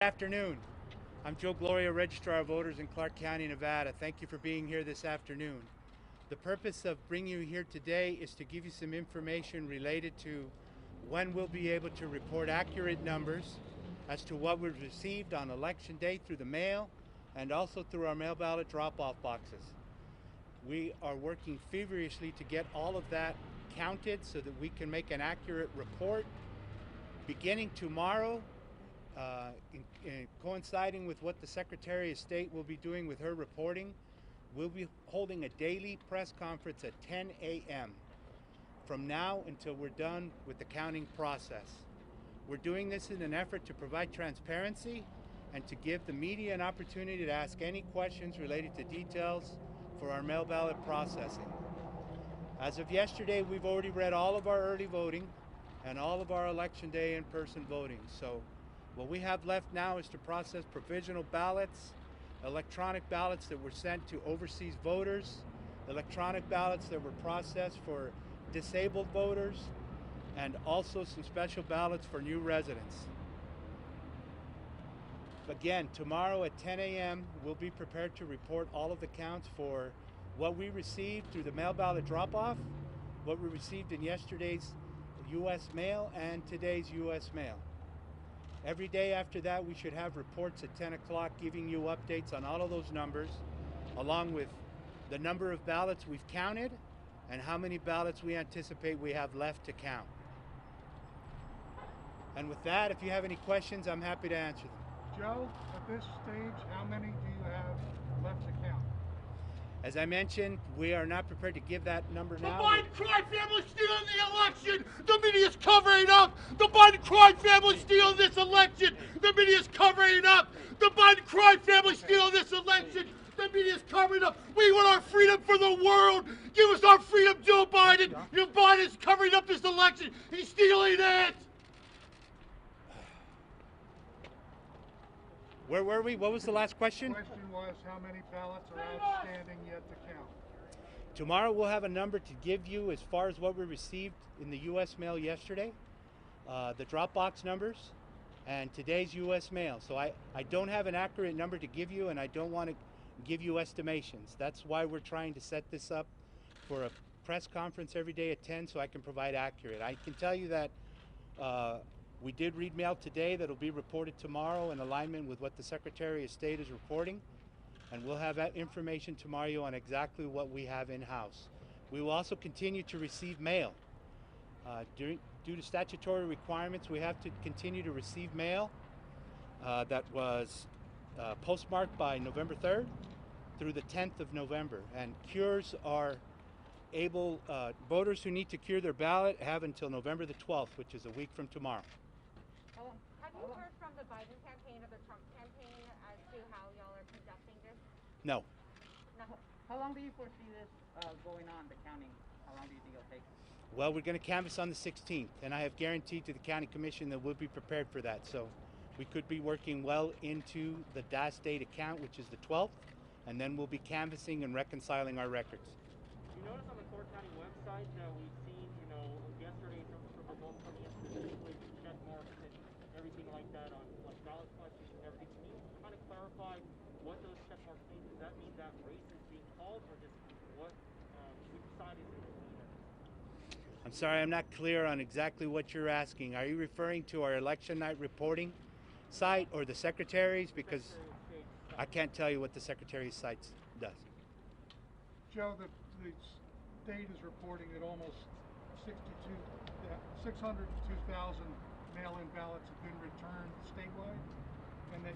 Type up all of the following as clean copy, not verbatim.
Good afternoon. I'm Joe Gloria, Registrar of Voters in Clark County, Nevada. Thank you for being here this afternoon. The purpose of bringing you here today is to give you some information related to when we'll be able to report accurate numbers as to what we've received on election day through the mail and also through our mail ballot drop-off boxes. We are working feverishly to get all of that counted so that we can make an accurate report. Beginning tomorrow, coinciding with what the Secretary of State will be doing with her reporting, we'll be holding a daily press conference at 10 a.m. from now until we're done with the counting process. We're doing this in an effort to provide transparency and to give the media an opportunity to ask any questions related to details for our mail ballot processing. As of yesterday, we've already read all of our early voting and all of our election day in-person voting. So what we have left now is to process provisional ballots, electronic ballots that were sent to overseas voters, electronic ballots that were processed for disabled voters, and also some special ballots for new residents. Again, tomorrow at 10 a.m., we'll be prepared to report all of the counts for what we received through the mail ballot drop-off, what we received in yesterday's U.S. mail, and today's U.S. mail. Every day after that, we should have reports at 10 o'clock giving you updates on all of those numbers, along with the number of ballots we've counted and how many ballots we anticipate we have left to count. And with that, if you have any questions, I'm happy to answer them. Joe, at this stage, how many do you have left to count? As I mentioned, we are not prepared to give that number The now. Biden crime family stealing the election. The media's covering up. The Biden crime family stealing this election. The media's covering up. The Biden crime family stealing this election. The media's covering up. We want our freedom for the world. Give us our freedom, Joe Biden. Joe Biden's covering up this election. He's stealing it. Where were we? What was the last question? The question was how many ballots are outstanding yet to count? Tomorrow we'll have a number to give you as far as what we received in the U.S. mail yesterday, the drop box numbers, and today's U.S. mail. So I don't have an accurate number to give you, and I don't want to give you estimations. That's why we're trying to set this up for a press conference every day at 10 so I can provide accurate. I can tell you that we did read mail today that'll be reported tomorrow in alignment with what the Secretary of State is reporting, and we'll have that information tomorrow on exactly what we have in-house. We will also continue to receive mail. Due to statutory requirements, we have to continue to receive mail that was postmarked by November 3rd through the 10th of November, and cures are able, voters who need to cure their ballot have until November the 12th, which is a week from tomorrow. Have you heard from the Biden campaign or the Trump campaign as to how y'all are conducting this? No. No. How long do you foresee this going on, the counting? How long do you think it'll take? Well, we're going to canvass on the 16th, and I have guaranteed to the county commission that we'll be prepared for that. So we could be working well into the last day to count, which is the 12th, and then we'll be canvassing and reconciling our records. You notice on the Clark County website that we've seen, yesterday some results coming in specifically check marks and everything like that on like ballot questions and everything. Can you kind of clarify what those check marks mean? Does that mean that race is being called, or just which side is it being? I'm sorry, I'm not clear on exactly what you're asking. Are you referring to our election night reporting site or the Secretary's? Because I can't tell you what the Secretary's site does. Joe, the state is reporting that almost 602,000 mail-in ballots have been returned statewide, and that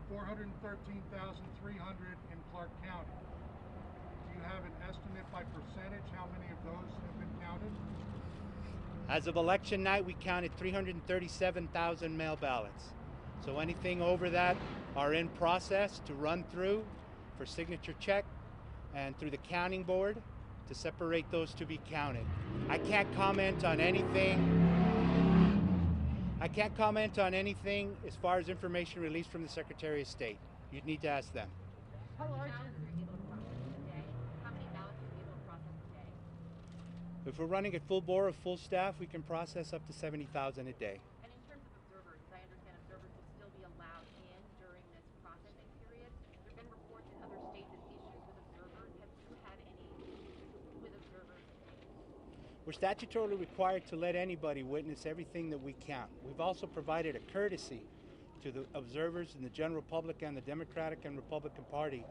413,300 in Clark County. Do you have an estimate by percentage how many of those have been counted? As of election night, we counted 337,000 mail ballots. So anything over that are in process to run through for signature check and through the counting board to separate those to be counted. I can't comment on anything. As far as information released from the Secretary of State. You'd need to ask them. How large is it able to process a day? How many ballots are you able to process a day? If we're running at full bore of full staff, we can process up to 70,000 a day. And in terms of observers, as I understand, observers will still be allowed We're statutorily required to let anybody witness everything that we count. We've also provided a courtesy to the observers in the general public and the Democratic and Republican Party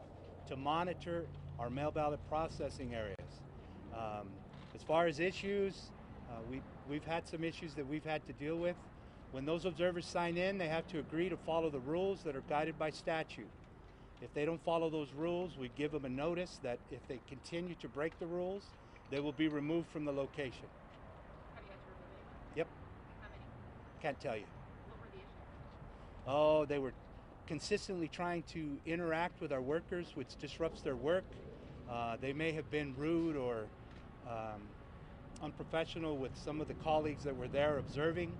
to monitor our mail ballot processing areas. As far as issues, we've had some issues that we've had to deal with. When those observers sign in, they have to agree to follow the rules that are guided by statute. If they don't follow those rules, we give them a notice that if they continue to break the rules, they will be removed from the location. Have you had to remove anyone? Yep, How many? can't tell you. What were the issues? Oh, they were consistently trying to interact with our workers, which disrupts their work. They may have been rude or unprofessional with some of the colleagues that were there observing,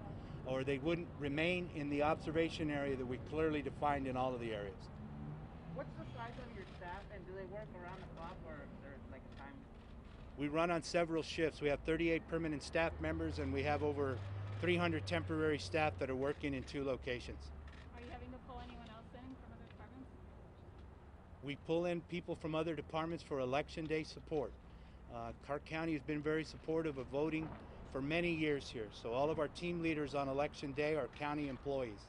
or they wouldn't remain in the observation area that we clearly defined in all of the areas. What's the size of your staff, and do they work around the clock, or there's like a time? We run on several shifts. We have 38 permanent staff members, and we have over 300 temporary staff that are working in 2 locations. Are you having to pull anyone else in from other departments? We pull in people from other departments for election day support. Clark County has been very supportive of voting for many years here. So all of our team leaders on election day are county employees.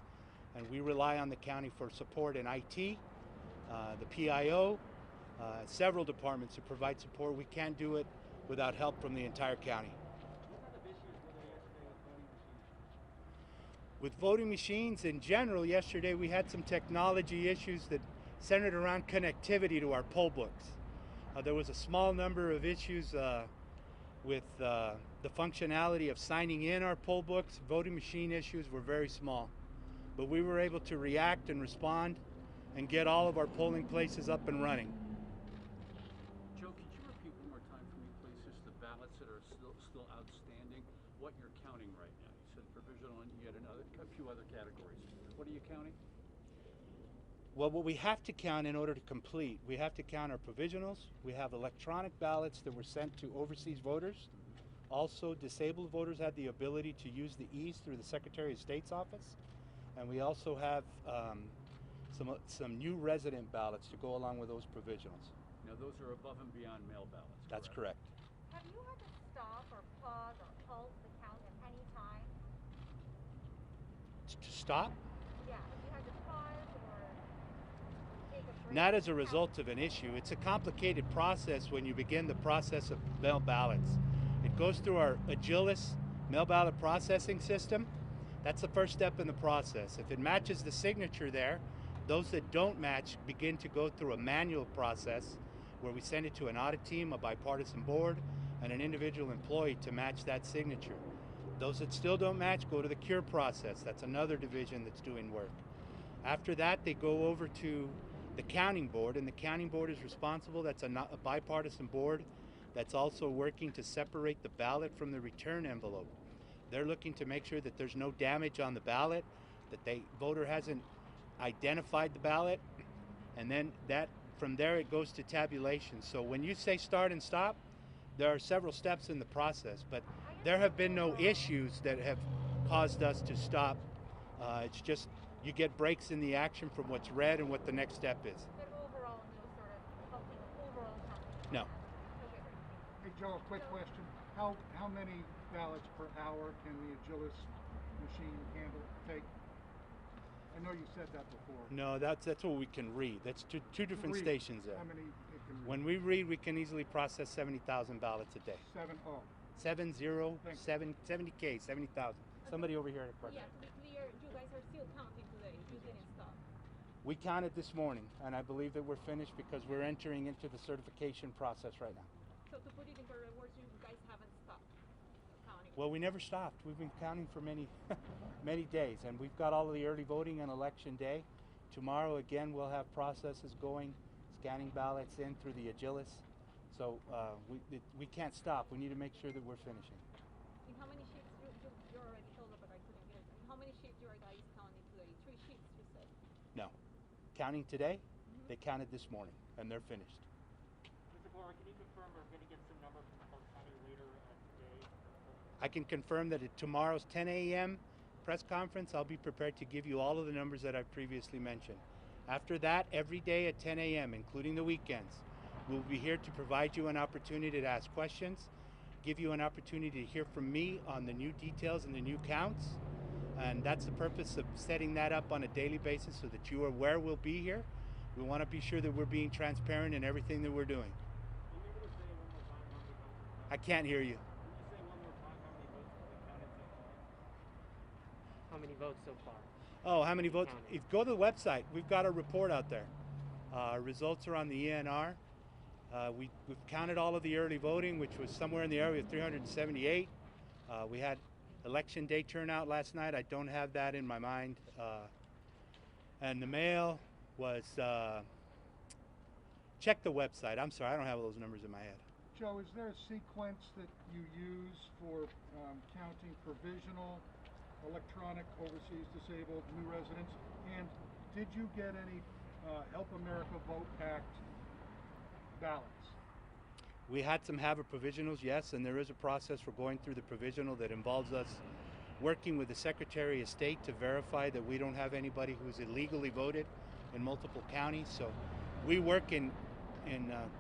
And we rely on the county for support in IT, the PIO, several departments to provide support. We can't do it without help from the entire county. What kind of issues were there yesterday With voting machines in general, yesterday we had some technology issues that centered around connectivity to our poll books. There was a small number of issues with the functionality of signing in our poll books. Voting machine issues were very small, but we were able to react and respond and get all of our polling places up and running. Joe, could you repeat one more time for me, please, just the ballots that are still outstanding, what you're counting right now? You said provisional and you had a few other categories. What are you counting? Well, what we have to count in order to complete, we have to count our provisionals. We have electronic ballots that were sent to overseas voters. Also, disabled voters had the ability to use the ease through the Secretary of State's office. And we also have some new resident ballots to go along with those provisionals. Now, those are above and beyond mail ballots. That's correct. Have you had to stop or pause or halt the count at any time? To stop? Yeah. Have you had to pause or take a break? Not as a result of an issue. It's a complicated process when you begin the process of mail ballots. It goes through our Agilis mail ballot processing system. That's the first step in the process. If it matches the signature there, those that don't match begin to go through a manual process where we send it to an audit team, a bipartisan board, and an individual employee to match that signature. Those that still don't match go to the cure process. That's another division that's doing work. After that, they go over to the counting board, and the counting board is responsible. That's a bipartisan board that's also working to separate the ballot from the return envelope. They're looking to make sure that there's no damage on the ballot, that the voter hasn't identified the ballot, and then from there it goes to tabulation. So when you say start and stop, there are several steps in the process, but there have been no issues that have caused us to stop. It's just you get breaks in the action from what's read and what the next step is. But overall, no sort of helping overall count? No. Okay, great. Hey Joe, a quick question. How many ballots per hour can the Agilis machine take? I know you said that before. No, that's what we can read. That's two different Read. stations there. How many it can read? When we read, we can easily process 70,000 ballots a day. 70. 70K, 70,000. Somebody over here had a question. Yeah, to be clear, you guys are still counting today. You didn't stop. We counted this morning, and I believe that we're finished because we're entering into the certification process right now. So to put it in correct words, you guys haven't stopped counting. Well, we never stopped. We've been counting for many, many days, and we've got all of the early voting on election day. Tomorrow, again, we'll have processes going, scanning ballots in through the Agilis. So we can't stop. We need to make sure that we're finishing. In how many shifts you already told me, but I couldn't get it. In how many shifts you are guys counting today? 3 shifts, you said. No. Counting today, they counted this morning, and they're finished. Mr. Gloria, can you confirm we're going to get some numbers from Clark County later today? I can confirm that at tomorrow's 10 a.m. press conference, I'll be prepared to give you all of the numbers that I've previously mentioned. After that, every day at 10 a.m., including the weekends, we'll be here to provide you an opportunity to ask questions give you an opportunity to hear from me on the new details and the new counts. And that's the purpose of setting that up on a daily basis so that you are aware we'll be here. We want to be sure that we're being transparent in everything that we're doing. I can't hear you. How many votes so far? Oh, how many votes? Counted. If go to the website, we've got a report out there. Results are on the ENR. We've counted all of the early voting, which was somewhere in the area of 378. We had election day turnout last night. I don't have that in my mind. And the mail was, check the website. I'm sorry, I don't have those numbers in my head. Joe, is there a sequence that you use for counting provisional, electronic, overseas disabled, new residents? And did you get any Help America Vote Act ballots? We had some have a provisionals, yes, and there is a process for going through the provisional that involves us working with the Secretary of State to verify that we don't have anybody who's illegally voted in multiple counties. So we work in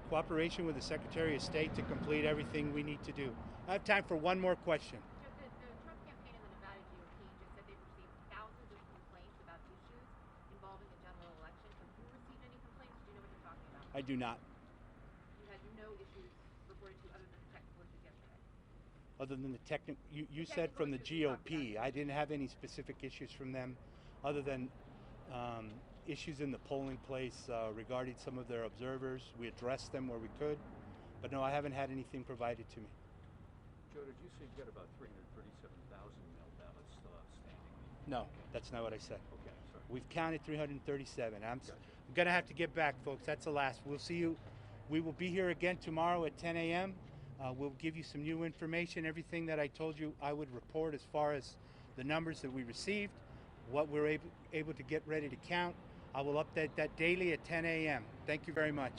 cooperation with the Secretary of State to complete everything we need to do. I have time for one more question. Joe, the Trump campaign and the Nevada GOP just said they've received thousands of complaints about issues involving the general election. Have you received any complaints? Do you know what you're talking about? I do not. You had no issues reported to you other than the technical issues yesterday? Other than the technical, you The said from the technical issues we GOP. talked about. I didn't have any specific issues from them other than issues in the polling place regarding some of their observers. We addressed them where we could, but no, I haven't had anything provided to me. Joe, did you say you got about 337,000 mail ballots still outstanding? No, that's not what I said. Okay, sorry. We've counted 337. I'm Gotcha. gonna have to get back, folks. That's the last. We'll see you. We will be here again tomorrow at 10 a.m. We'll give you some new information. Everything that I told you I would report as far as the numbers that we received, what we're able to get ready to count. I will update that daily at 10 a.m. Thank you very much.